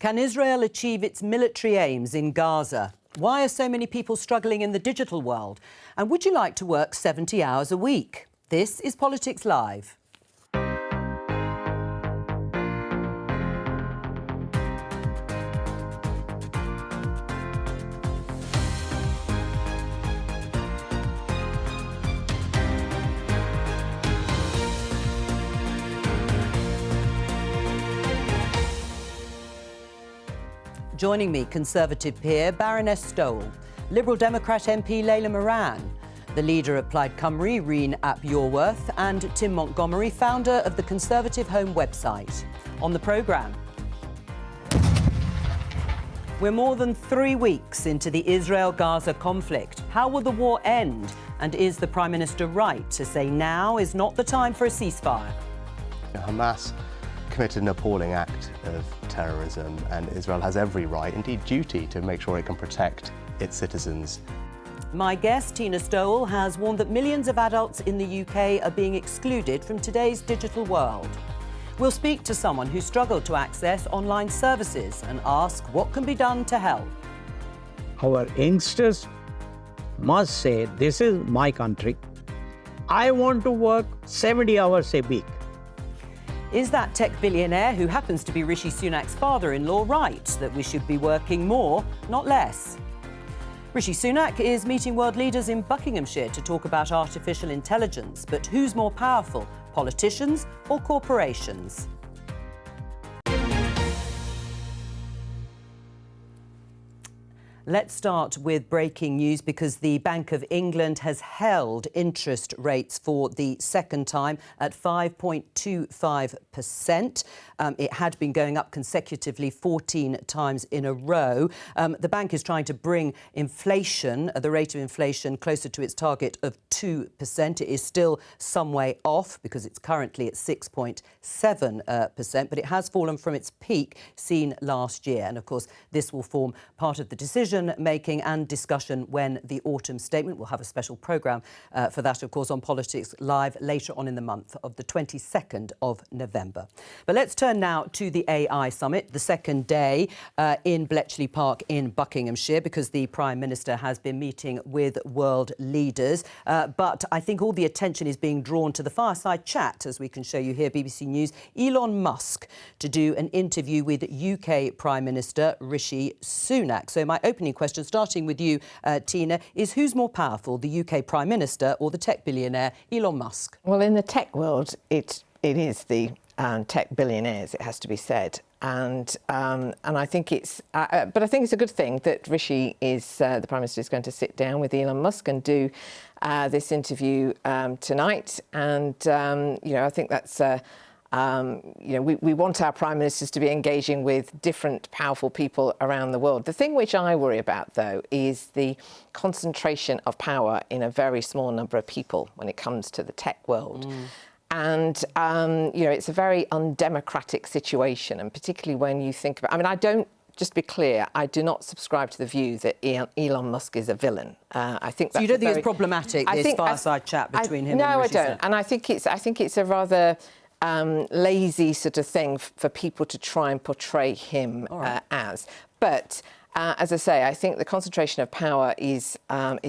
Can Israel achieve its military aims in Gaza? Why are so many people struggling in the digital world? And would you like to work 70 hours a week? This is Politics Live. Joining me, Conservative peer Baroness Stowell, Liberal Democrat MP Layla Moran, the leader of Plaid Cymru, Reen ap Yorwerth, and Tim Montgomery, founder of the Conservative Home website. On the programme, we're more than 3 weeks into the Israel-Gaza conflict. How will the war end? And is the Prime Minister right to say now is not the time for a ceasefire? Hamas committed an appalling act of terrorism, and Israel has every right, indeed duty, to make sure it can protect its citizens. My guest, Tina Stowell, has warned that millions of adults in the UK are being excluded from today's digital world. We'll speak to someone who struggled to access online services and ask what can be done to help. Our youngsters must say, this is my country. I want to work 70 hours a week. Is that tech billionaire, who happens to be Rishi Sunak's father-in-law, right that we should be working more, not less? Rishi Sunak is meeting world leaders in Buckinghamshire to talk about artificial intelligence. But who's more powerful, politicians or corporations? Let's start with breaking news, because the Bank of England has held interest rates for the second time at 5.25%. It had been going up consecutively 14 times in a row. The bank is trying to bring inflation, the rate of inflation, closer to its target of 2%. It is still some way off because it's currently at 6.7%, but it has fallen from its peak seen last year. And of course, this will form part of the decision-making and discussion when the autumn statement. We'll have a special programme for that, of course, on Politics Live later on in the month of the 22nd of November. But let's turn now to the AI Summit, the second day in Bletchley Park in Buckinghamshire, because the Prime Minister has been meeting with world leaders. But I think all the attention is being drawn to the fireside chat, as we can show you here, BBC News, Elon Musk to do an interview with UK Prime Minister Rishi Sunak. So my opening question, starting with you, Tina, is who's more powerful, the UK Prime Minister or the tech billionaire Elon Musk? Well, in the tech world, it is the tech billionaires, it has to be said. And I think it's, but I think it's a good thing that Rishi is, the Prime Minister is going to sit down with Elon Musk and do this interview tonight. And, you know, I think that's, you know, we want our Prime Ministers to be engaging with different powerful people around the world. The thing which I worry about, though, is the concentration of power in a very small number of people when it comes to the tech world. And, you know, it's a very undemocratic situation, and particularly when you think about... I mean, I don't, just to be clear, I do not subscribe to the view that Elon Musk is a villain. I think that's... So you don't think it's problematic, this fireside chat between him and Rishi? No, I don't. And I think it's a rather lazy sort of thing for people to try and portray him as. But... as I say, I think the concentration of power is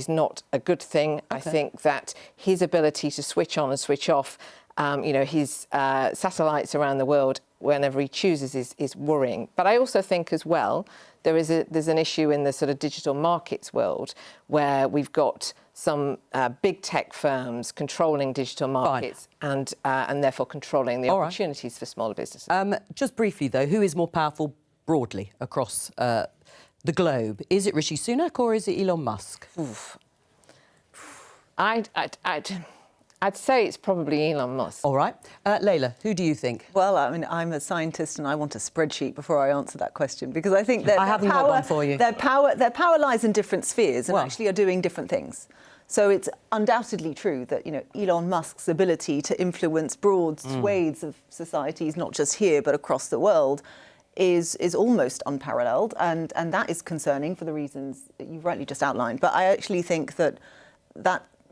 not a good thing. Okay. I think that his ability to switch on and switch off, you know, his satellites around the world whenever he chooses is worrying. But I also think as well there's an issue in the sort of digital markets world where we've got some big tech firms controlling digital markets and therefore controlling the opportunities for smaller businesses. Just briefly, though, who is more powerful broadly across the globe? Is it Rishi Sunak or is it Elon Musk? I'd say it's probably Elon Musk. All right. Layla, who do you think? Well, I mean, I'm a scientist and I want a spreadsheet before I answer that question, because I think that I haven't got one for you. Their power lies in different spheres and actually are doing different things. So it's undoubtedly true that, you know, Elon Musk's ability to influence broad swathes of societies, not just here but across the world, is almost unparalleled, and that is concerning for the reasons that you rightly just outlined. But I actually think that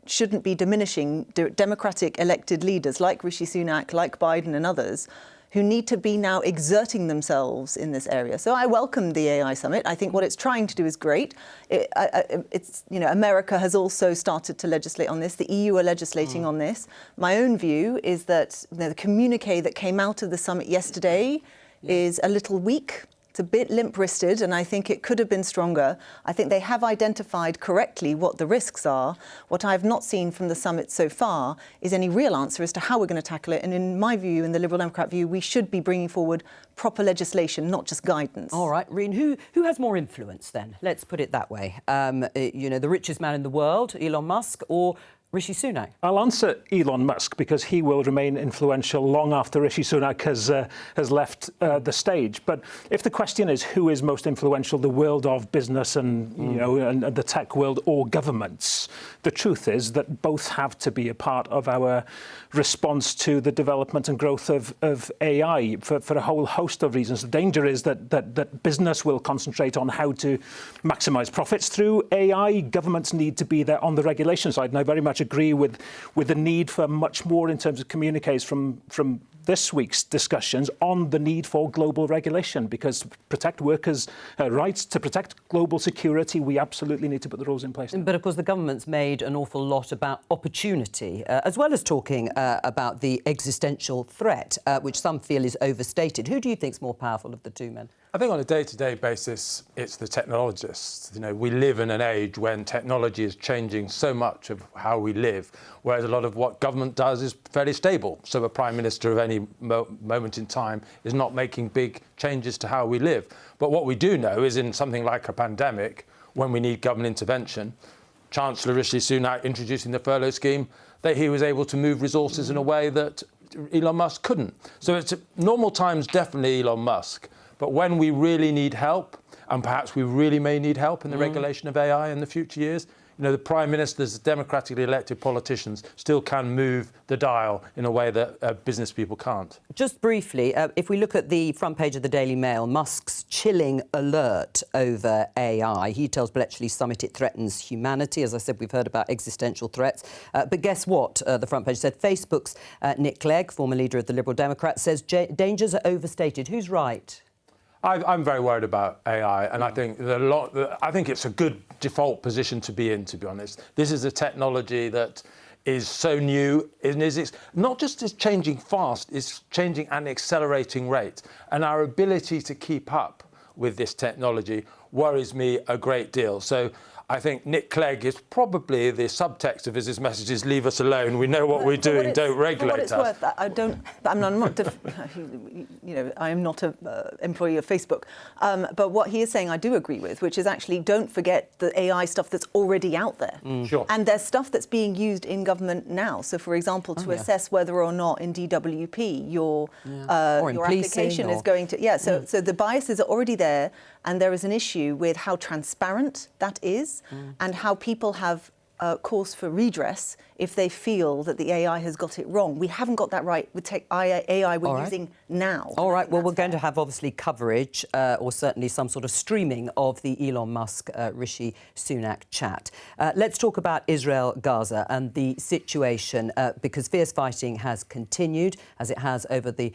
shouldn't be diminishing democratic elected leaders like Rishi Sunak, like Biden and others, who need to be now exerting themselves in this area. So I welcome the AI summit. I think what it's trying to do is great. America has also started to legislate on this. The EU are legislating on this. My own view is that the communique that came out of the summit yesterday is a little weak. It's a bit limp-wristed, and I think it could have been stronger. I think they have identified correctly what the risks are. What I've not seen from the summit so far is any real answer as to how we're going to tackle it. And in my view, in the Liberal Democrat view, we should be bringing forward proper legislation, not just guidance. All right, Reen, who has more influence then? Let's put it that way. The richest man in the world, Elon Musk, or Rishi Sunak? I'll answer Elon Musk because he will remain influential long after Rishi Sunak has left the stage. But if the question is who is most influential, the world of business and and the tech world or governments, the truth is that both have to be a part of our response to the development and growth of AI for a whole host of reasons. The danger is that business will concentrate on how to maximise profits through AI. Governments need to be there on the regulation side, and I very much agree with the need for much more in terms of communiques from this week's discussions on the need for global regulation, because to protect workers' rights, to protect global security, we absolutely need to put the rules in place. But of course, the government's made an awful lot about opportunity, as well as talking about the existential threat, which some feel is overstated. Who do you think is more powerful of the two men? I think on a day-to-day basis, it's the technologists. We live in an age when technology is changing so much of how we live, whereas a lot of what government does is fairly stable. So a prime minister of any moment in time is not making big changes to how we live. But what we do know is in something like a pandemic, when we need government intervention, Chancellor Rishi Sunak introducing the furlough scheme, that he was able to move resources in a way that Elon Musk couldn't. So it's normal times, definitely Elon Musk. But when we really need help, and perhaps we really may need help in the regulation of AI in the future years, the Prime Ministers, democratically elected politicians, still can move the dial in a way that business people can't. Just briefly, if we look at the front page of the Daily Mail, Musk's chilling alert over AI. He tells Bletchley summit it threatens humanity. As I said, we've heard about existential threats. But guess what? The front page said Facebook's Nick Clegg, former leader of the Liberal Democrats, says dangers are overstated. Who's right? I'm very worried about AI, and I think I think it's a good default position to be in, to be honest. This is a technology that is so new, and it's not just is changing fast, it's changing at an accelerating rate. And our ability to keep up with this technology worries me a great deal. So I think Nick Clegg is probably the subtext of his message is leave us alone. We know what we're doing. Don't regulate us. I am not an employee of Facebook. But what he is saying, I do agree with, which is actually don't forget the AI stuff that's already out there. Sure. And there's stuff that's being used in government now. So, for example, to assess whether or not in DWP your application is going to So the biases are already there. And there is an issue with how transparent that is and how people have cause for redress if they feel that the AI has got it wrong. We haven't got that right with AI we're using now. All right. Well, we're going to have obviously coverage or certainly some sort of streaming of the Elon Musk Rishi Sunak chat. Let's talk about Israel-Gaza and the situation because fierce fighting has continued as it has over the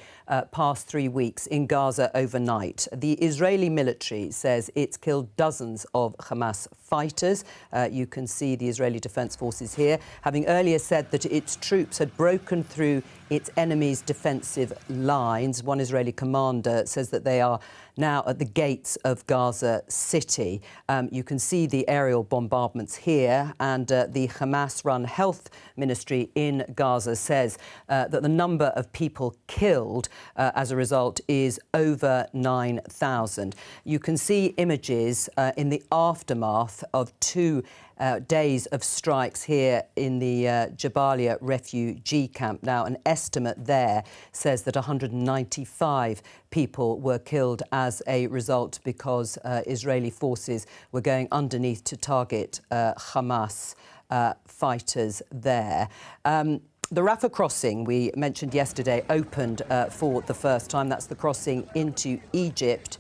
past 3 weeks in Gaza overnight. The Israeli military says it's killed dozens of Hamas fighters. You can see the Israeli Defense Forces here, having earlier said that its troops had broken through its enemy's defensive lines. One Israeli commander says that they are now at the gates of Gaza City. You can see the aerial bombardments here, and the Hamas-run health ministry in Gaza says that the number of people killed as a result is over 9,000. You can see images in the aftermath of 2 days of strikes here in the Jabalia refugee camp. Now, an estimate there says that 195 people were killed as a result because Israeli forces were going underneath to target Hamas fighters there. The Rafah crossing, we mentioned yesterday, opened for the first time. That's the crossing into Egypt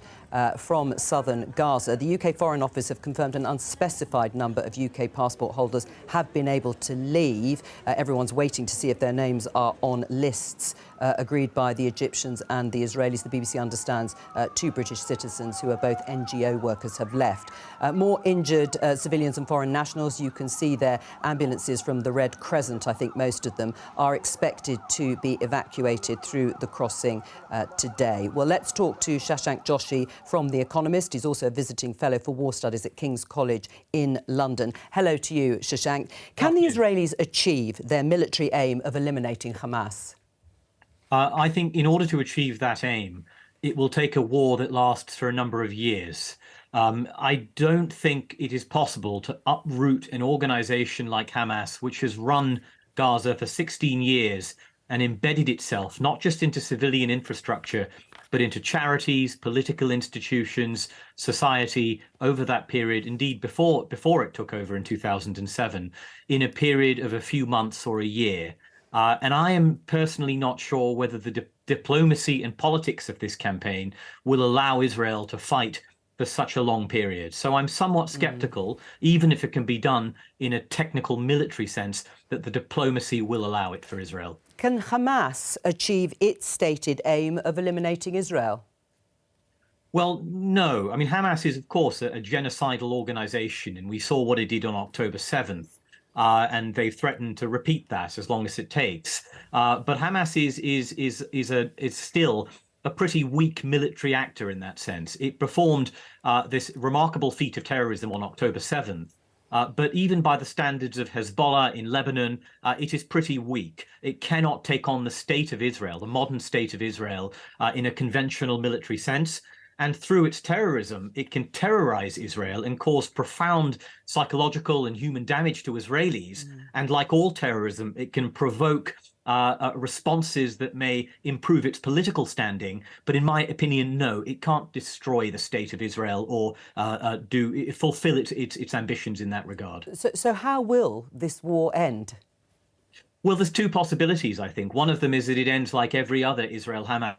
from southern Gaza. The UK Foreign Office have confirmed an unspecified number of UK passport holders have been able to leave. Everyone's waiting to see if their names are on lists agreed by the Egyptians and the Israelis. The BBC understands 2 British citizens who are both NGO workers have left. More injured civilians and foreign nationals. You can see their ambulances from the Red Crescent, I think most of them, are expected to be evacuated through the crossing today. Well, let's talk to Shashank Joshi from The Economist. He's also a visiting fellow for war studies at King's College in London. Hello to you, Shashank. Can the Israelis achieve their military aim of eliminating Hamas? I think in order to achieve that aim, it will take a war that lasts for a number of years. I don't think it is possible to uproot an organization like Hamas, which has run Gaza for 16 years and embedded itself not just into civilian infrastructure, but into charities, political institutions, society over that period, indeed before it took over in 2007, in a period of a few months or a year. And I am personally not sure whether the diplomacy and politics of this campaign will allow Israel to fight for such a long period. So I'm somewhat skeptical, even if it can be done in a technical military sense, that the diplomacy will allow it for Israel. Can Hamas achieve its stated aim of eliminating Israel? Well, no. I mean, Hamas is, of course, a genocidal organization, and we saw what it did on October 7th. And they've threatened to repeat that as long as it takes. But Hamas is still a pretty weak military actor in that sense. It performed this remarkable feat of terrorism on October 7th. But even by the standards of Hezbollah in Lebanon, it is pretty weak. It cannot take on the state of Israel, the modern state of Israel, in a conventional military sense. And through its terrorism, it can terrorize Israel and cause profound psychological and human damage to Israelis. And like all terrorism, it can provoke responses that may improve its political standing. But in my opinion, no, it can't destroy the state of Israel or fulfill its ambitions in that regard. So how will this war end? Well, there's 2 possibilities, I think. One of them is that it ends like every other Israel-Hamas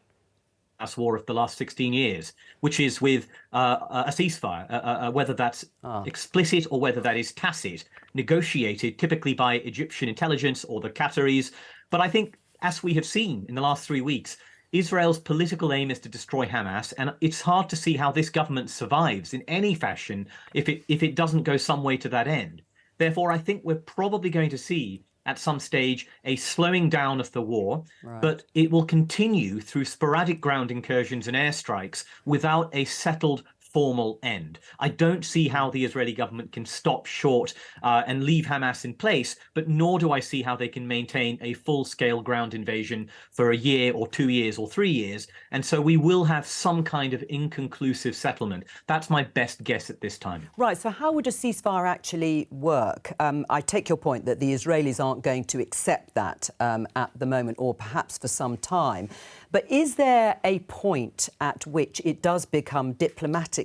war of the last 16 years, which is with a ceasefire, whether that's explicit or whether that is tacit, negotiated typically by Egyptian intelligence or the Qataris. But I think, as we have seen in the last 3 weeks, Israel's political aim is to destroy Hamas, and it's hard to see how this government survives in any fashion if it doesn't go some way to that end. Therefore, I think we're probably going to see at some stage a slowing down of the war, but it will continue through sporadic ground incursions and airstrikes without a settled formal end. I don't see how the Israeli government can stop short and leave Hamas in place, but nor do I see how they can maintain a full-scale ground invasion for a year or 2 years or 3 years. And so we will have some kind of inconclusive settlement. That's my best guess at this time. Right, so how would a ceasefire actually work? I take your point that the Israelis aren't going to accept that at the moment, or perhaps for some time. But is there a point at which it does become diplomatically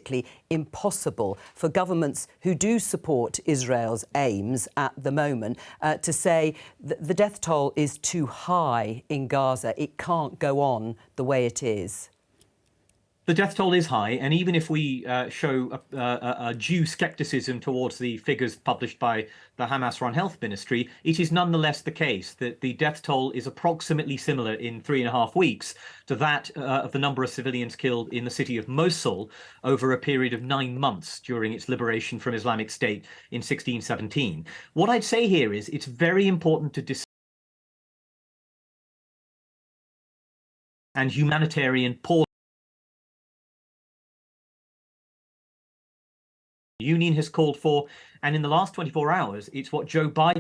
impossible for governments who do support Israel's aims at the moment to say that the death toll is too high in Gaza, it can't go on the way it is? The death toll is high, and even if we show a due scepticism towards the figures published by the Hamas-run health ministry, it is nonetheless the case that the death toll is approximately similar in 3.5 weeks to that of the number of civilians killed in the city of Mosul over a period of 9 months during its liberation from Islamic State in 1617. What I'd say here is it's very important to and humanitarian pause. Union has called for, and in the last 24 hours, it's what Joe Biden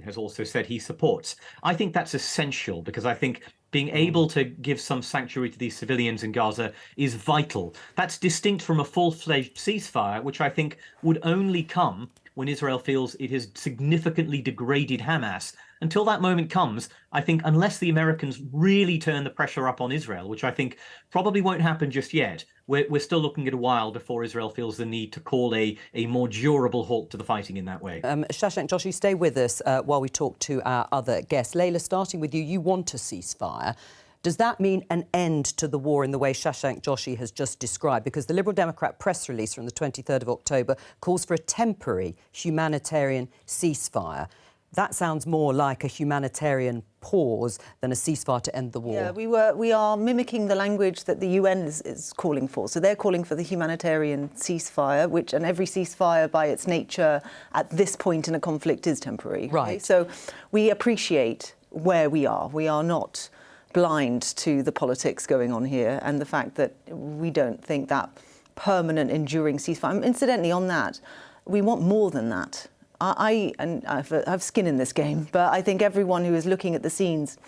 has also said he supports. I think that's essential because I think being able to give some sanctuary to these civilians in Gaza is vital. That's distinct from a full-fledged ceasefire, which I think would only come when Israel feels it has significantly degraded Hamas. Until that moment comes, I think unless the Americans really turn the pressure up on Israel, which I think probably won't happen just yet, we're still looking at a while before Israel feels the need to call a more durable halt to the fighting in that way. Shashank Joshi, stay with us while we talk to our other guests. Layla, starting with you, you want a ceasefire. Does that mean an end to the war in the way Shashank Joshi has just described? Because the Liberal Democrat press release from the 23rd of October calls for a temporary humanitarian ceasefire. that sounds more like a humanitarian pause than a ceasefire to end the war. Yeah, we are mimicking the language that the UN is calling for. So they're calling for the humanitarian ceasefire, and every ceasefire by its nature at this point in a conflict is temporary. Right. Okay? So we appreciate where we are. We are not blind to the politics going on here and the fact that we don't think that permanent, enduring ceasefire. Incidentally, on that, we want more than that. I have skin in this game, but I think everyone who is looking at the scenes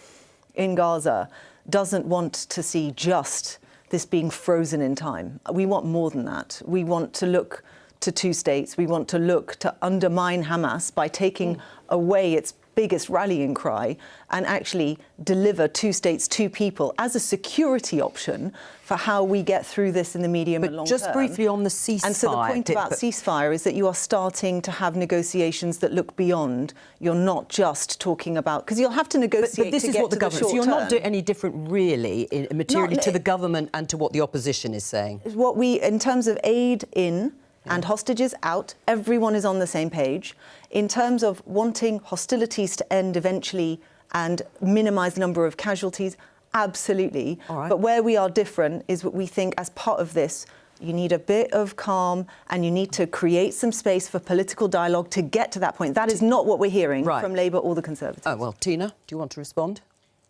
in Gaza doesn't want to see just this being frozen in time. We want more than that. We want to look to two states. We want to look to undermine Hamas by taking away its biggest rallying cry and actually deliver two states, two people as a security option for how we get through this in the medium and long term. But just briefly on the ceasefire. And so the point about ceasefire is that you are starting to have negotiations that look beyond. You're not just talking about, because you'll have to negotiate. But this to is get what the to government. The so you're not term. doing any different, really, materially to the government and to what the opposition is saying. What we, in terms of aid in and hostages out, everyone is on the same page. In terms of wanting hostilities to end eventually and minimise the number of casualties, absolutely. All right. But where we are different is what we think as part of this, you need a bit of calm and you need to create some space for political dialogue to get to that point. That is not what we're hearing from Labour or the Conservatives. Oh, well, Tina, do you want to respond?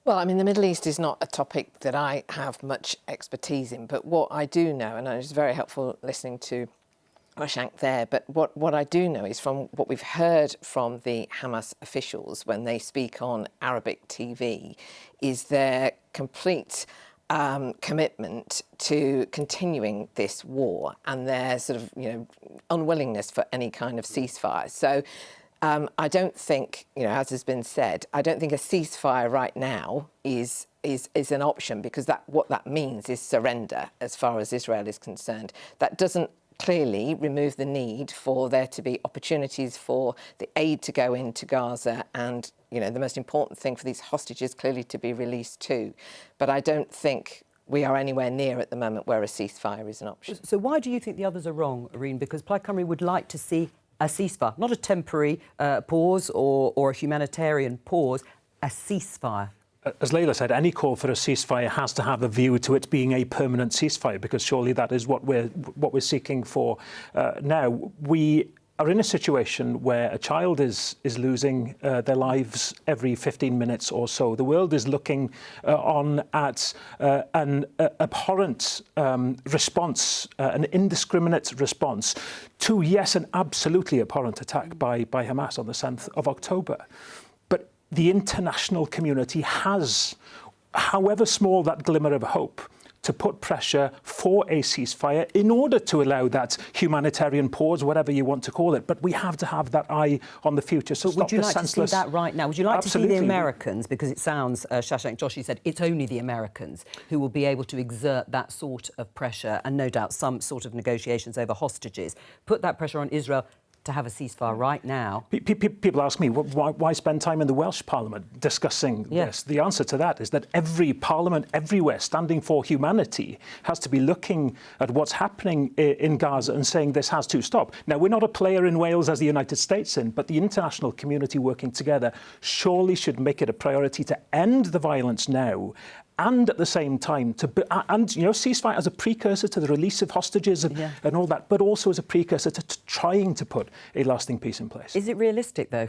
Well, I mean, the Middle East is not a topic that I have much expertise in, but what I do know, and it was very helpful listening to Shashank there, but what I do know is from what we've heard from the Hamas officials when they speak on Arabic TV is their complete commitment to continuing this war and their sort of, unwillingness for any kind of ceasefire. So I don't think, as has been said, I don't think a ceasefire right now is an option, because what that means is surrender as far as Israel is concerned. That doesn't clearly remove the need for there to be opportunities for the aid to go into Gaza and, the most important thing for these hostages clearly to be released too. But I don't think we are anywhere near at the moment where a ceasefire is an option. So why do you think the others are wrong, Irene? Because Plaid Cymru would like to see a ceasefire, not a temporary pause or a humanitarian pause, a ceasefire. As Leila said, any call for a ceasefire has to have a view to it being a permanent ceasefire, because surely that is what we're seeking for now. We are in a situation where a child is losing their lives every 15 minutes or so. The world is looking on at an abhorrent response, an indiscriminate response to, yes, an absolutely abhorrent attack by Hamas on the 7th of October. But the international community has, however small that glimmer of hope, to put pressure for a ceasefire in order to allow that humanitarian pause, whatever you want to call it. But we have to have that eye on the future. So would you like to see that right now? Would you like to see the Americans, because it sounds, Shashank Joshi said, it's only the Americans who will be able to exert that sort of pressure and no doubt some sort of negotiations over hostages, put that pressure on Israel to have a ceasefire right now? People ask me, why spend time in the Welsh Parliament discussing this? The answer to that is that every parliament everywhere standing for humanity has to be looking at what's happening in Gaza and saying this has to stop. Now, we're not a player in Wales as the United States in, but the international community working together surely should make it a priority to end the violence now, and at the same time, ceasefire as a precursor to the release of hostages and all that, but also as a precursor to trying to put a lasting peace in place. Is it realistic, though?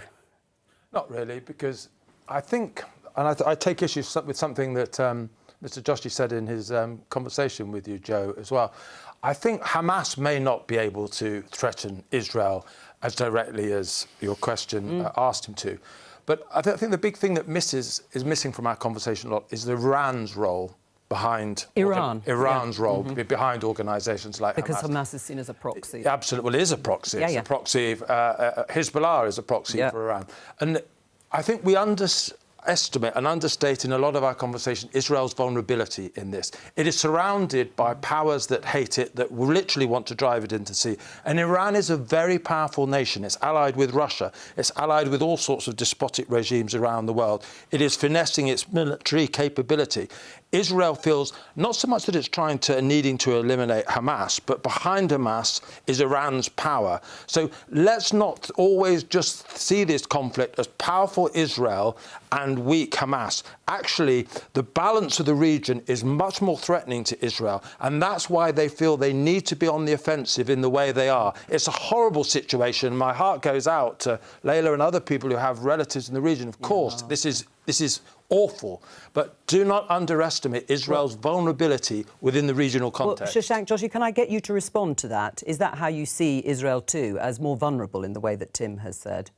Not really, because I think, and I take issue with something that Mr. Joshi said in his conversation with you, Jo, as well. I think Hamas may not be able to threaten Israel as directly as your question asked him to. But I think the big thing that is missing from our conversation a lot is Iran's role behind Iran's role behind organisations like because Hamas. Hamas is seen as a proxy. Absolutely, well, it is a proxy. It's a proxy. Hezbollah is a proxy for Iran, and I think we underestimate and understate in a lot of our conversation Israel's vulnerability in this. It is surrounded by powers that hate it, that literally want to drive it into sea. And Iran is a very powerful nation. It's allied with Russia. It's allied with all sorts of despotic regimes around the world. It is finessing its military capability. Israel feels not so much that it's trying to needing to eliminate Hamas, but behind Hamas is Iran's power. So let's not always just see this conflict as powerful Israel and weak Hamas. Actually, the balance of the region is much more threatening to Israel, and that's why they feel they need to be on the offensive in the way they are. It's a horrible situation. My heart goes out to Layla and other people who have relatives in the region. Of course, this is awful, but do not underestimate Israel's vulnerability within the regional context. Well, Shashank, Joshua, can I get you to respond to that? Is that how you see Israel too, as more vulnerable in the way that Tim has said?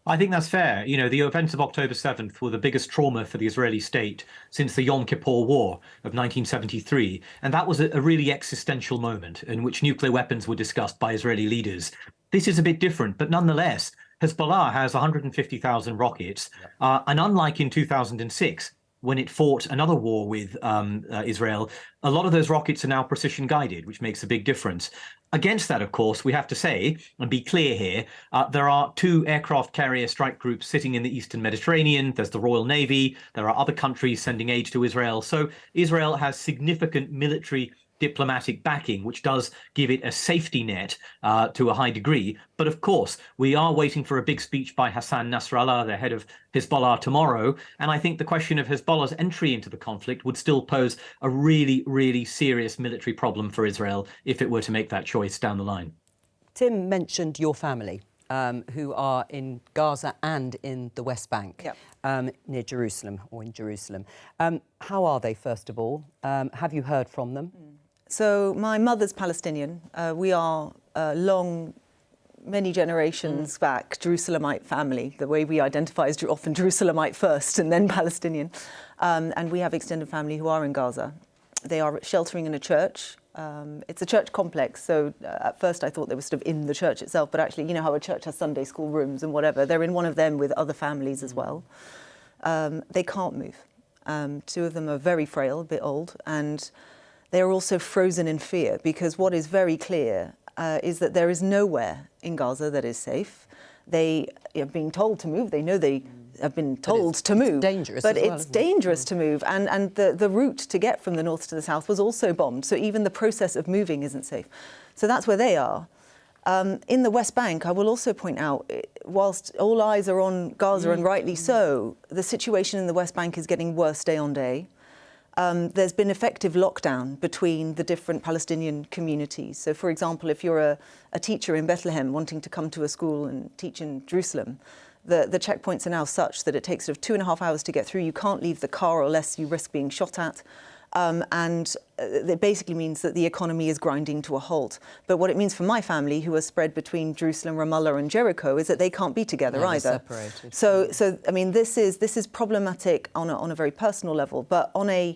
I think that's fair. You know, the events of October 7th were the biggest trauma for the Israeli state since the Yom Kippur War of 1973. And that was a really existential moment in which nuclear weapons were discussed by Israeli leaders. This is a bit different, but nonetheless, Hezbollah has 150,000 rockets. And unlike in 2006, when it fought another war with Israel, a lot of those rockets are now precision guided, which makes a big difference. Against that, of course, we have to say, and be clear here, there are 2 aircraft carrier strike groups sitting in the Eastern Mediterranean. There's the Royal Navy. There are other countries sending aid to Israel. So Israel has significant military diplomatic backing, which does give it a safety net to a high degree. But of course, we are waiting for a big speech by Hassan Nasrallah, the head of Hezbollah, tomorrow. And I think the question of Hezbollah's entry into the conflict would still pose a really, really serious military problem for Israel if it were to make that choice down the line. Tim mentioned your family, who are in Gaza and in the West Bank, near Jerusalem, or in Jerusalem. How are they, first of all? Have you heard from them? So my mother's Palestinian. We are many generations back, Jerusalemite family. The way we identify is often Jerusalemite first and then Palestinian. And we have extended family who are in Gaza. They are sheltering in a church. It's a church complex, so at first I thought they were sort of in the church itself, but actually, you know how a church has Sunday school rooms and whatever. They're in one of them with other families as well. They can't move. 2 of them are very frail, a bit old, and they are also frozen in fear, because what is very clear is that there is nowhere in Gaza that is safe. They are being told to move. They know they have been told to move. It's dangerous but as well, it's dangerous to move. And the route to get from the north to the south was also bombed. So even the process of moving isn't safe. So that's where they are. In the West Bank, I will also point out, whilst all eyes are on Gaza, and rightly so, the situation in the West Bank is getting worse day on day. There's been effective lockdown between the different Palestinian communities. So, for example, if you're a teacher in Bethlehem wanting to come to a school and teach in Jerusalem, the checkpoints are now such that it takes sort of 2.5 hours to get through. You can't leave the car unless you risk being shot at. And it basically means that the economy is grinding to a halt. But what it means for my family, who are spread between Jerusalem, Ramallah and Jericho, is that they can't be together either. Separated. So I mean, this is problematic on a very personal level. But on a,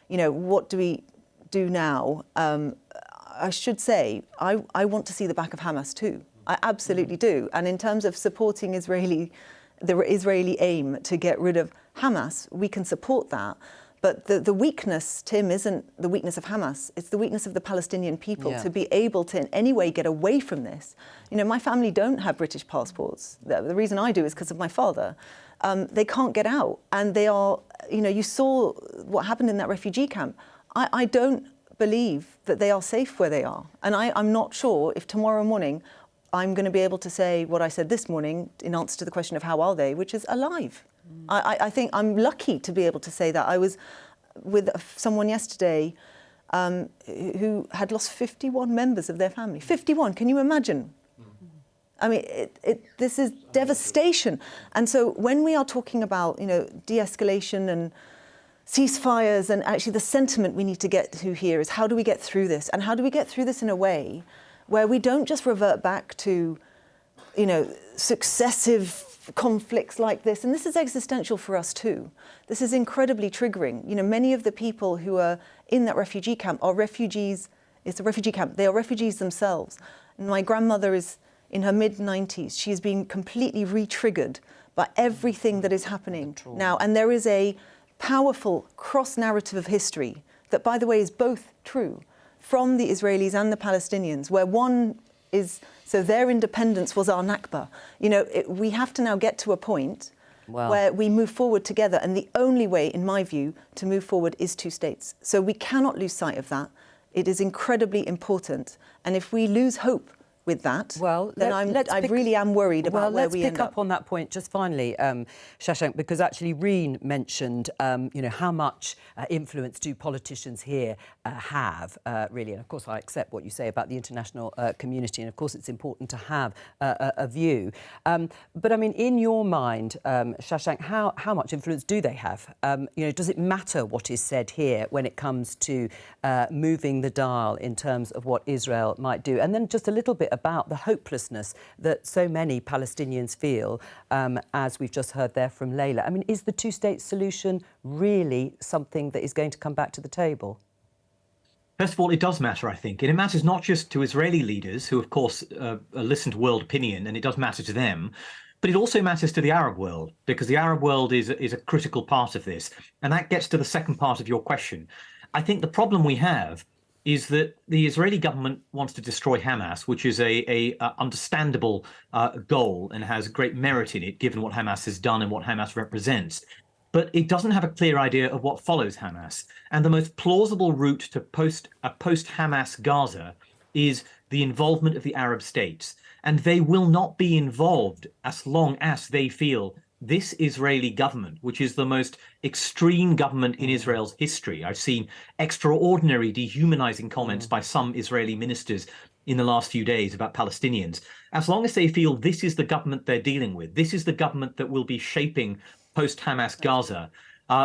you know, what do we do now? I should say, I want to see the back of Hamas too. I absolutely do. And in terms of supporting the Israeli aim to get rid of Hamas, we can support that. But the weakness, Tim, isn't the weakness of Hamas. It's the weakness of the Palestinian people to be able to in any way get away from this. You know, my family don't have British passports. The reason I do is because of my father. They can't get out. And they are, you know, you saw what happened in that refugee camp. I don't believe that they are safe where they are. And I'm not sure if tomorrow morning I'm going to be able to say what I said this morning in answer to the question of how are they, which is alive. I think I'm lucky to be able to say that. I was with someone yesterday who had lost 51 members of their family. 51, can you imagine? I mean, this is devastation. And so when we are talking about, you know, de-escalation and ceasefires, and actually the sentiment we need to get to here is how do we get through this? And how do we get through this in a way where we don't just revert back to, you know, successive conflicts like this? And this is existential for us too. This is incredibly triggering. You know, many of the people who are in that refugee camp are refugees. It's a refugee camp. They are refugees themselves. And my grandmother is in her mid-90s. She is being completely re-triggered by everything that is happening now. And there is a powerful cross-narrative of history that, by the way, is both true from the Israelis and the Palestinians, where one is, so their independence was our Nakba. You know, we have to now get to a point where we move forward together. And the only way, in my view, to move forward is two states. So we cannot lose sight of that. It is incredibly important. And if we lose hope with that, then I really am worried about where we end up. Let's pick up on that point just finally, Shashank, because actually Reen mentioned, how much influence do politicians here have, really? And of course, I accept what you say about the international community, and of course, it's important to have a view. But I mean, in your mind, Shashank, how much influence do they have? Does it matter what is said here when it comes to moving the dial in terms of what Israel might do? And then just a little bit about the hopelessness that so many Palestinians feel, as we've just heard there from Layla. I mean, is the two-state solution really something that is going to come back to the table? First of all, it does matter, I think. And it matters not just to Israeli leaders, who, of course, listen to world opinion, and it does matter to them, but it also matters to the Arab world, because the Arab world is a critical part of this. And that gets to the second part of your question. I think the problem we have is that the Israeli government wants to destroy Hamas, which is a understandable goal and has great merit in it, given what Hamas has done and what Hamas represents. But it doesn't have a clear idea of what follows Hamas. And the most plausible route to a post-Hamas Gaza is the involvement of the Arab states. And they will not be involved as long as they feel this Israeli government, which is the most extreme government in Israel's history. I've seen extraordinary dehumanizing comments by some Israeli ministers in the last few days about Palestinians. As long as they feel this is the government they're dealing with, this is the government that will be shaping post-Hamas Gaza,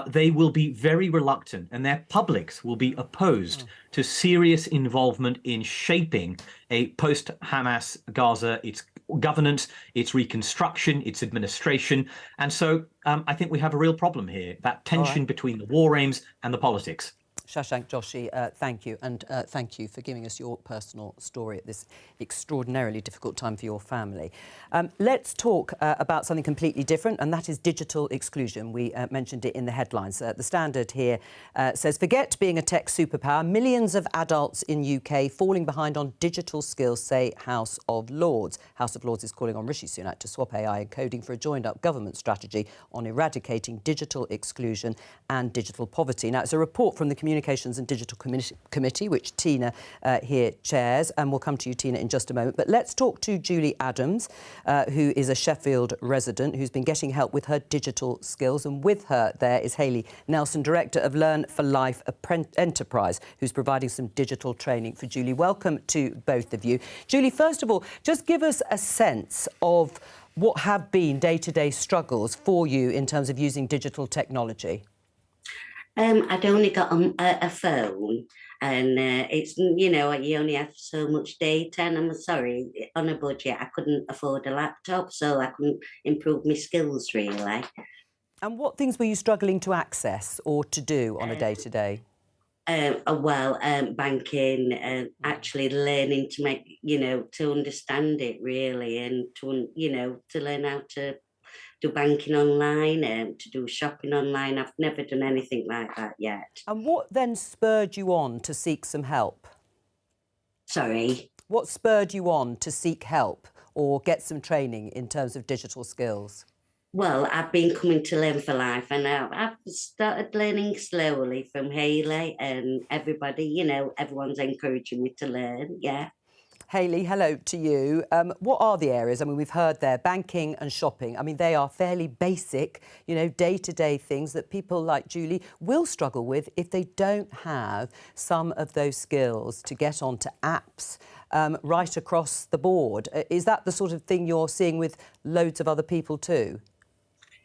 they will be very reluctant, and their publics will be opposed to serious involvement in shaping a post-Hamas Gaza, its governance, its reconstruction, its administration. And so I think we have a real problem here, that tension between the war aims and the politics. Shashank Joshi, thank you, and thank you for giving us your personal story at this extraordinarily difficult time for your family. Let's talk about something completely different, and that is digital exclusion. We mentioned it in the headlines. The Standard here says, forget being a tech superpower. Millions of adults in UK falling behind on digital skills, say House of Lords. House of Lords is calling on Rishi Sunak to swap AI and coding for a joined-up government strategy on eradicating digital exclusion and digital poverty. Now, it's a report from the Communications and Digital Committee, which Tina here chairs, and we'll come to you, Tina, in just a moment. But let's talk to Julie Adams, who is a Sheffield resident who's been getting help with her digital skills. And with her there is Hayley Nelson, Director of Learn for Life Enterprise, who's providing some digital training for Julie. Welcome to both of you. Julie, first of all, just give us a sense of what have been day-to-day struggles for you in terms of using digital technology. I'd only got a phone, and it's, you only have so much data, and I'm sorry, on a budget, I couldn't afford a laptop, so I couldn't improve my skills, really. And what things were you struggling to access or to do on a day-to-day? Banking, actually learning to make, to understand it, really, and to, to learn how to do banking online and to do shopping online. I've never done anything like that yet. And what then spurred you on to seek some help? Sorry? What spurred you on to seek help or get some training in terms of digital skills? Well, I've been coming to Learn for Life, and I've started learning slowly from Hayley and everybody, everyone's encouraging me to learn, yeah. Hayley, hello to you. What are the areas? I mean, we've heard there, banking and shopping. I mean, they are fairly basic, day-to-day things that people like Julie will struggle with if they don't have some of those skills to get onto apps right across the board. Is that the sort of thing you're seeing with loads of other people too?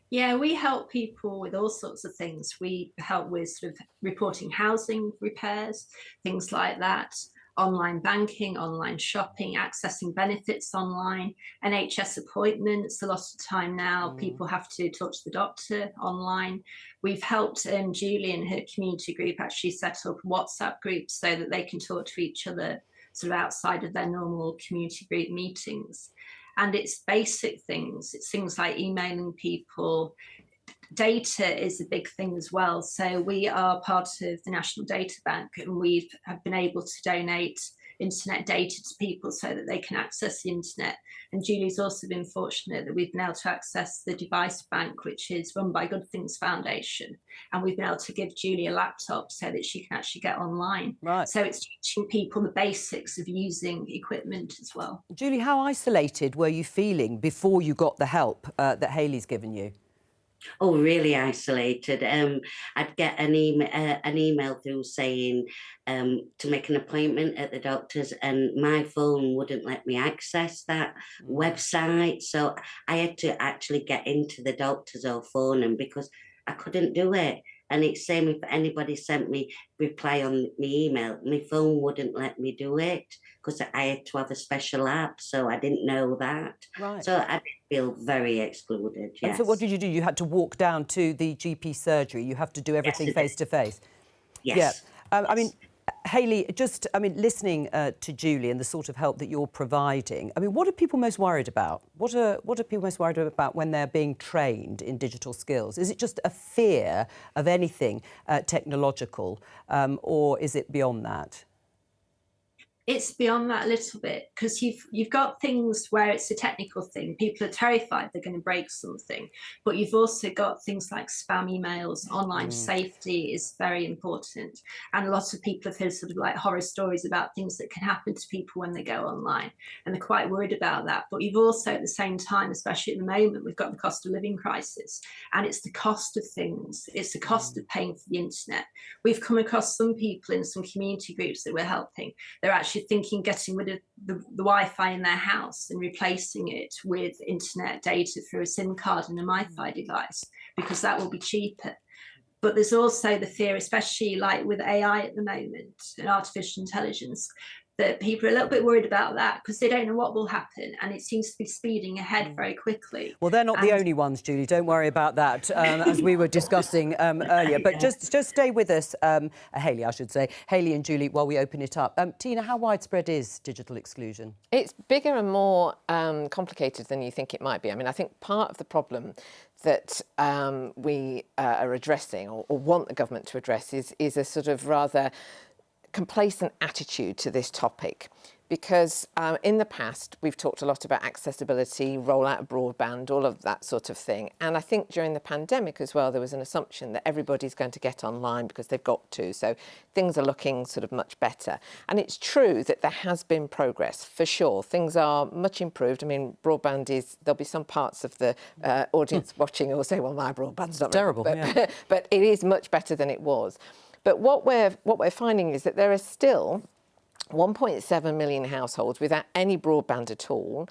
Yeah, we help people with all sorts of things. We help with sort of reporting housing repairs, things like that. Online banking, online shopping, accessing benefits online, NHS appointments. A lot of the time now, people have to talk to the doctor online. We've helped Julie and her community group actually set up WhatsApp groups so that they can talk to each other sort of outside of their normal community group meetings. And it's basic things. It's things like emailing people. Data is a big thing as well. So we are part of the National Data Bank, and we have been able to donate internet data to people so that they can access the internet. And Julie's also been fortunate that we've been able to access the device bank, which is run by Good Things Foundation. And we've been able to give Julie a laptop so that she can actually get online. Right. So it's teaching people the basics of using equipment as well. Julie, how isolated were you feeling before you got the help that Hayley's given you? Oh, really isolated. I'd get an email through saying to make an appointment at the doctor's, and my phone wouldn't let me access that website. So I had to actually get into the doctor's or phone them because I couldn't do it. And it's same if anybody sent me reply on my email, my phone wouldn't let me do it because I had to have a special app, so I didn't know that. Right. So I feel very excluded, yes. And so what did you do? You had to walk down to the GP surgery. You have to do everything face to face. Yes. Yeah. I mean, Hayley, listening to Julie and the sort of help that you're providing, I mean, what are people most worried about? What are people most worried about when they're being trained in digital skills? Is it just a fear of anything technological, or is it beyond that? It's beyond that a little bit, because you've got things where it's a technical thing. People are terrified they're going to break something, but you've also got things like spam emails. Online safety is very important, and a lot of people have heard sort of like horror stories about things that can happen to people when they go online, and they're quite worried about that. But you've also, at the same time, especially at the moment, we've got the cost of living crisis, and it's the cost of things. It's the cost of paying for the internet. We've come across some people in some community groups that we're helping. They're actually thinking getting rid of the Wi-Fi in their house and replacing it with internet data through a SIM card and a MiFi device, because that will be cheaper. But there's also the fear, especially like with AI at the moment and artificial intelligence, that people are a little bit worried about that because they don't know what will happen, and it seems to be speeding ahead very quickly. Well, they're not the only ones, Julie. Don't worry about that, as we were discussing earlier. But just stay with us, Hayley, I should say, Hayley and Julie, while we open it up. Tina, how widespread is digital exclusion? It's bigger and more complicated than you think it might be. I mean, I think part of the problem that we are addressing, or want the government to address, is a sort of rather complacent attitude to this topic, because in the past we've talked a lot about accessibility, rollout of broadband, all of that sort of thing. And I think during the pandemic as well, there was an assumption that everybody's going to get online because they've got to. So things are looking sort of much better. And it's true that there has been progress, for sure. Things are much improved. I mean, broadband is, there'll be some parts of the audience watching who will say, well, my broadband's not terrible, but it is much better than it was. But what we're finding is that there are still 1.7 million households without any broadband at all.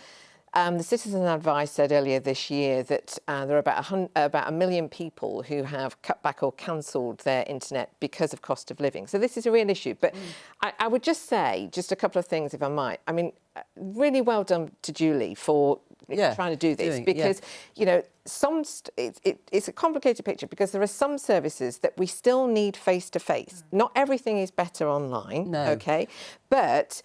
The Citizen Advice said earlier this year that there are about a million people who have cut back or cancelled their internet because of cost of living. So this is a real issue. But I would just say just a couple of things, if I might. I mean, really well done to Julie for trying to do this, because you know, it's a complicated picture, because there are some services that we still need face to face. Not everything is better online, okay, but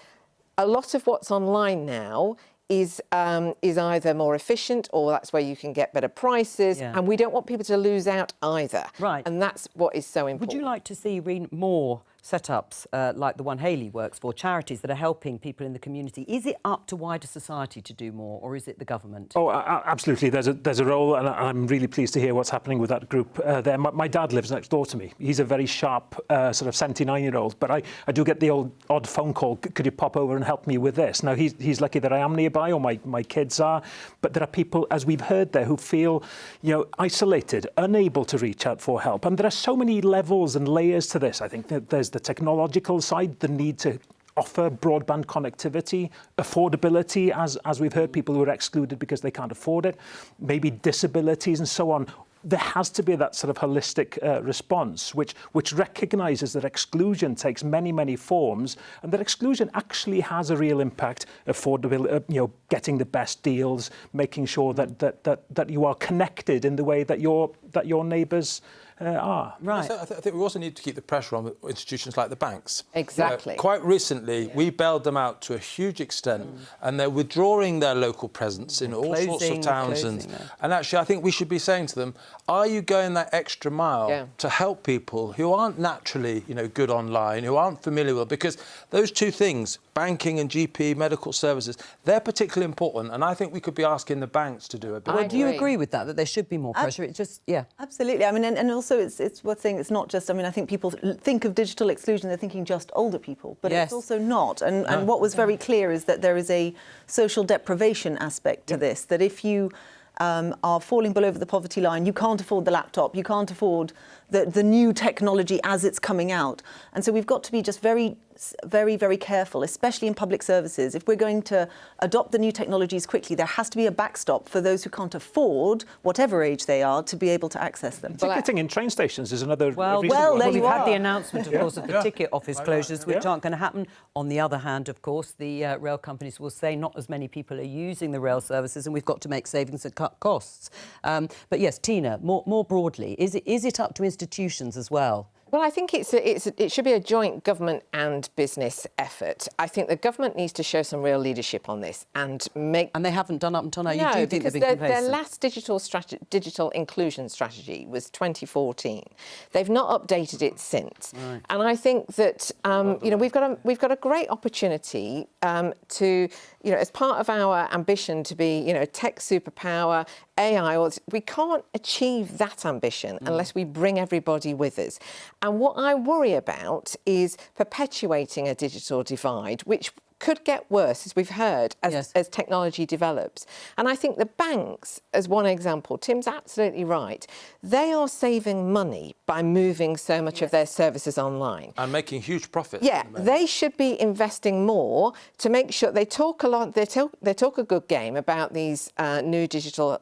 a lot of what's online now is either more efficient, or that's where you can get better prices, and we don't want people to lose out either. Right. And that's what is so important. Would you like to see more setups like the one Hayley works for, charities that are helping people in the community? Is it up to wider society to do more, or is it the government? Oh, absolutely. There's a role, and I'm really pleased to hear what's happening with that group there. My dad lives next door to me. He's a very sharp sort of 79-year-old, but I do get the odd phone call, could you pop over and help me with this? Now, he's lucky that I am nearby, or my kids are, but there are people, as we've heard there, who feel, you know, isolated, unable to reach out for help. And there are so many levels and layers to this. I think that there's the technological side, the need to offer broadband connectivity, affordability, as we've heard, people who are excluded because they can't afford it, maybe disabilities and so on. There has to be that sort of holistic response, which recognises that exclusion takes many, many forms, and that exclusion actually has a real impact. Affordability, you know, getting the best deals, making sure that you are connected in the way that your neighbours are. Right. So I think we also need to keep the pressure on institutions like the banks. Exactly. Quite recently, we bailed them out to a huge extent, and they're withdrawing their local presence in all sorts of towns. And actually, I think we should be saying to them, are you going that extra mile to help people who aren't naturally, good online, who aren't familiar with it? Because those two things, banking and GP, medical services, they're particularly important. And I think we could be asking the banks to do a bit. Well, do you agree with that there should be more pressure? It just, Absolutely. I mean, and also it's worth saying it's not just, I think people think of digital exclusion, they're thinking just older people, but it's also not. And what was very clear is that there is a social deprivation aspect to this, that if you are falling below the poverty line, you can't afford the laptop, you can't afford the new technology as it's coming out. And so we've got to be just very, very careful, especially in public services. If we're going to adopt the new technologies quickly, there has to be a backstop for those who can't afford, whatever age they are, to be able to access them. Ticketing in train stations is another Well, we've had the announcement, of course, of the ticket office closures, which aren't going to happen. On the other hand, of course, the rail companies will say not as many people are using the rail services, and we've got to make savings and cut costs. But yes, Tina, more broadly, is it up to institutions as well? Well, I think it should be a joint government and business effort. I think the government needs to show some real leadership on this and make... And they haven't done up until now. No, you do think they've been complacent? Their last digital inclusion strategy was 2014. They've not updated it since. Right. And I think that we've got a great opportunity to, as part of our ambition to be, tech superpower, AI, we can't achieve that ambition unless we bring everybody with us. And what I worry about is perpetuating a digital divide, which could get worse, as we've heard, as technology develops. And I think the banks, as one example, Tim's absolutely right, they are saving money by moving so much of their services online. And making huge profits. Yeah, they should be investing more to make sure they talk a lot, they talk a good game about these new digital,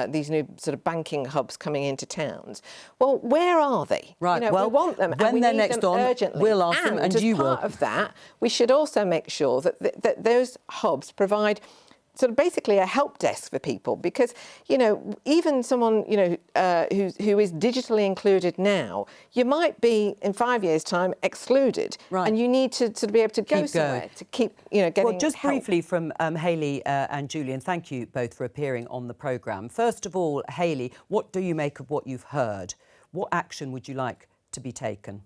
these new sort of banking hubs coming into towns. Well, where are they? Right, we want them, when and we they're need next them on, urgently. we'll ask them, and you will. As part of that, we should also make sure that those hubs provide sort of basically a help desk for people, because even someone who is digitally included now, you might be in 5 years' time excluded, and you need to sort of be able to go somewhere to keep getting. Well, just help. briefly from Hayley and Julian, thank you both for appearing on the programme. First of all, Hayley, what do you make of what you've heard? What action would you like to be taken?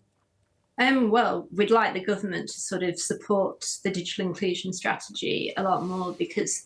Well, we'd like the government to sort of support the digital inclusion strategy a lot more, because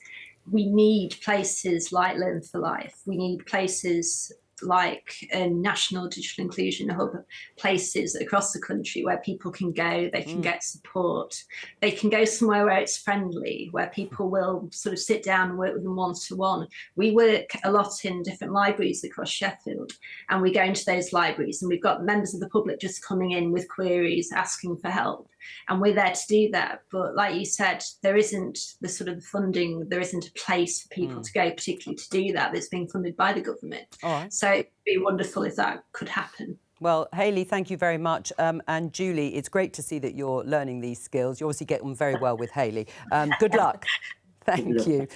we need places like Learn for Life. We need places like a national digital inclusion hub, places across the country where people can go, they can get support, they can go somewhere where it's friendly, where people will sort of sit down and work with them one-to-one. We work a lot in different libraries across Sheffield, and we go into those libraries and we've got members of the public just coming in with queries, asking for help, and we're there to do that. But like you said, there isn't the sort of funding, there isn't a place for people to go, particularly to do that, that's being funded by the government. All right. So it'd be wonderful if that could happen. Well, Hayley, thank you very much. And Julie, it's great to see that you're learning these skills. You obviously get on very well with Hayley. Good luck. Thank you.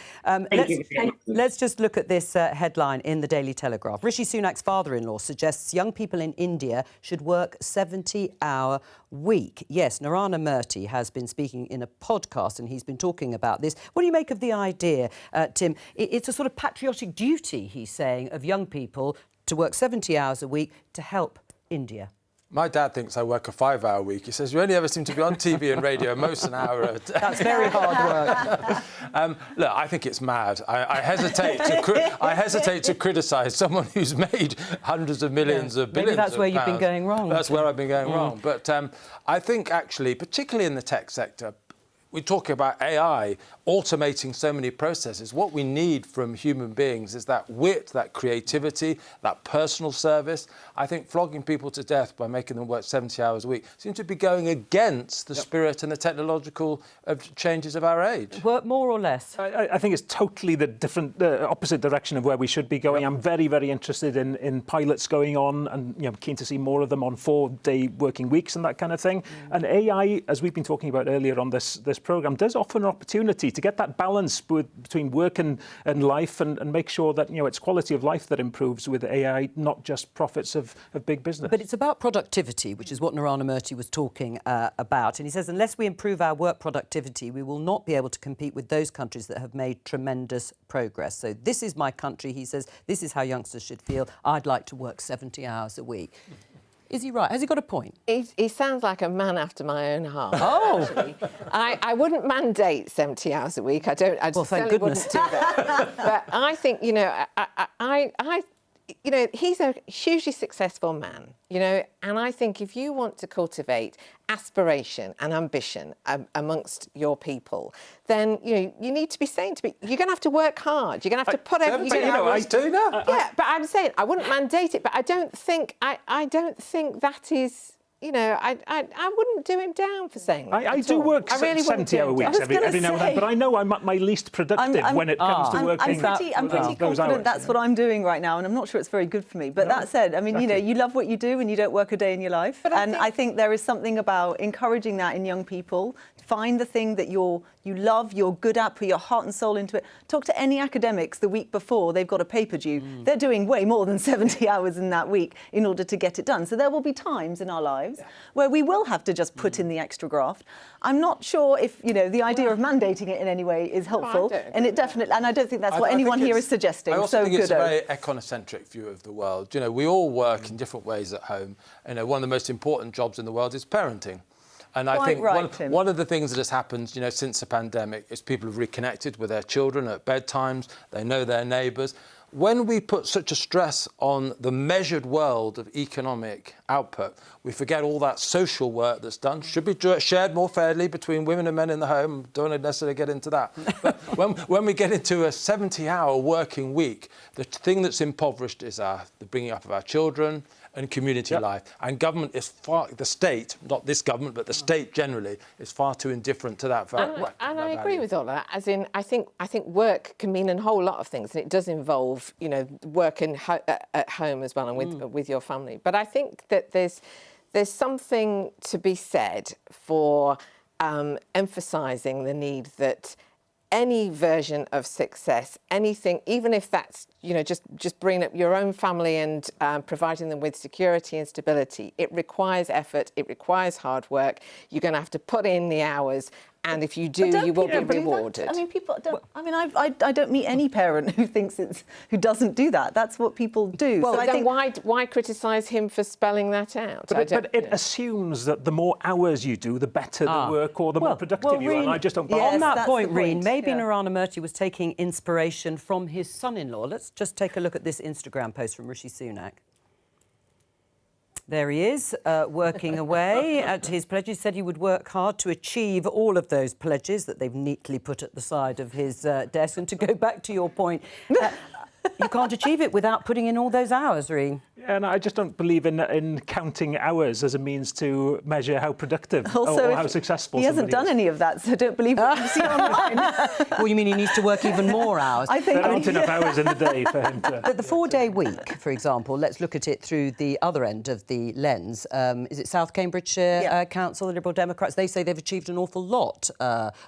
Let's just look at this headline in the Daily Telegraph. Rishi Sunak's father-in-law suggests young people in India should work 70-hour week. Yes, Narana Murthy has been speaking in a podcast and he's been talking about this. What do you make of the idea, Tim? It's a sort of patriotic duty, he's saying, of young people to work 70 hours a week to help India. My dad thinks I work a 5-hour week. He says, you only ever seem to be on TV and radio most an hour a day. That's very hard work. Look, I think it's mad. I hestate to criticise someone who's made hundreds of millions of billions. Maybe that's where you've been going wrong. That's where I've been going wrong. But I think actually, particularly in the tech sector, we talk about AI automating so many processes. What we need from human beings is that wit, that creativity, that personal service. I think flogging people to death by making them work 70 hours a week seems to be going against the spirit and the technological changes of our age. Work more or less? I think it's totally the opposite direction of where we should be going. I'm very, very interested in pilots going on, and keen to see more of them on 4-day working weeks and that kind of thing. And AI, as we've been talking about earlier on this programme does offer an opportunity to get that balance between work and life and make sure that, it's quality of life that improves with AI, not just profits of big business. But it's about productivity, which is what Narana Murthy was talking about. And he says, unless we improve our work productivity, we will not be able to compete with those countries that have made tremendous progress. So this is my country, he says, this is how youngsters should feel. I'd like to work 70 hours a week. Is he right? Has he got a point? He sounds like a man after my own heart. Oh! Actually. I wouldn't mandate 70 hours a week. I Well, thank goodness. Wouldn't do that. But I think, he's a hugely successful man, and I think if you want to cultivate aspiration and ambition amongst your people, then, you need to be saying to me, you're going to have to work hard. You're going to have to put everything... 70 hours do now. Yeah, but I'm saying I wouldn't mandate it, but I don't think that is... I wouldn't do him down for saying that. I do work 70-hour weeks every now and then, but I know I'm at my least productive when it comes to working. I'm pretty confident that's what I'm doing right now, and I'm not sure it's very good for me. But that said, I mean, you love what you do and you don't work a day in your life. And I think there is something about encouraging that in young people. Find the thing that you love, you're good at, put your heart and soul into it. Talk to any academics the week before they've got a paper due. They're doing way more than 70 hours in that week in order to get it done. So there will be times in our lives where we will have to just put in the extra graft. I'm not sure if, the idea of mandating it in any way is helpful. And it definitely, and I don't think that's what anyone here is suggesting. I also think it's a very econocentric view of the world. We all work in different ways at home. One of the most important jobs in the world is parenting. And I think one of the things that has happened, since the pandemic is people have reconnected with their children at bedtimes. They know their neighbours. When we put such a stress on the measured world of economic output, we forget all that social work that's done. Should be shared more fairly between women and men in the home. Don't necessarily get into that. But when we get into a 70-hour working week, the thing that's impoverished is the bringing up of our children and community life. And government is the state, not this government, but the state generally, is far too indifferent to that value. And I agree with all that. As in, I think work can mean a whole lot of things, and it does involve, working at home as well and with your family. But I think that there's something to be said for emphasising the need that any version of success, anything, even if that's, just bringing up your own family and providing them with security and stability, it requires effort, it requires hard work. You're going to have to put in the hours. And if you do, you will be rewarded. People don't. I don't meet any parent who doesn't do that. That's what people do. Well, so then why criticise him for spelling that out? But it assumes that the more hours you do, the better the work or the more productive you are. And I just don't. On that point, Reen, maybe Narana Murthy was taking inspiration from his son-in-law. Let's just take a look at this Instagram post from Rishi Sunak. There he is, working away at his pledges. Said he would work hard to achieve all of those pledges that they've neatly put at the side of his desk. And to go back to your point, you can't achieve it without putting in all those hours, Reen. Yeah, and I just don't believe in counting hours as a means to measure how productive or how successful he hasn't done any of that, so don't believe what you see online. Well, you mean he needs to work even more hours? I think there aren't enough hours in the day for him to... But the 4-day week, for example, let's look at it through the other end of the lens. Is it South Cambridgeshire Council, the Liberal Democrats? They say they've achieved an awful lot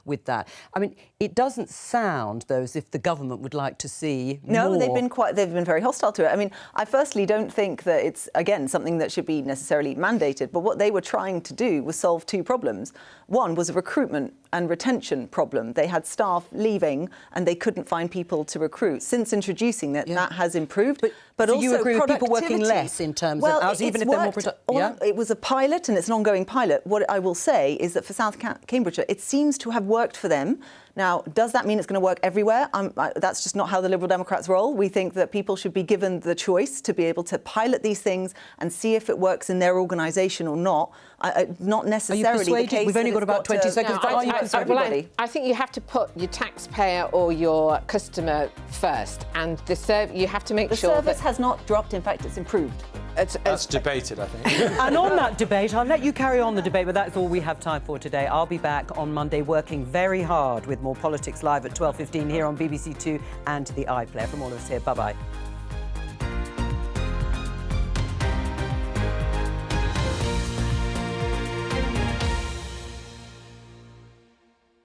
with that. I mean, it doesn't sound, though, as if the government would like to see more. They've been very hostile to it. I mean, I firstly don't think that it's, again, something that should be necessarily mandated, but what they were trying to do was solve two problems. One was a recruitment and retention problem. They had staff leaving and they couldn't find people to recruit. Since introducing that, that has improved. But so also you agree with people working less in terms of hours, even if they're more productive? It was a pilot and it's an ongoing pilot. What I will say is that for South Cambridgeshire, it seems to have worked for them. Now, does that mean it's going to work everywhere? That's just not how the Liberal Democrats roll. We think that people should be given the choice to be able to pilot these things and see if it works in their organisation or not. Not necessarily the case. We've only got about 20 seconds. I think you have to put your taxpayer or your customer first, and you have to make sure the service has not dropped. In fact, it's improved. That's debated, I think. And on that debate, I'll let you carry on the debate, but that's all we have time for today. I'll be back on Monday working very hard with more Politics Live at 12:15 here on BBC Two and the iPlayer. From all of us here, bye-bye.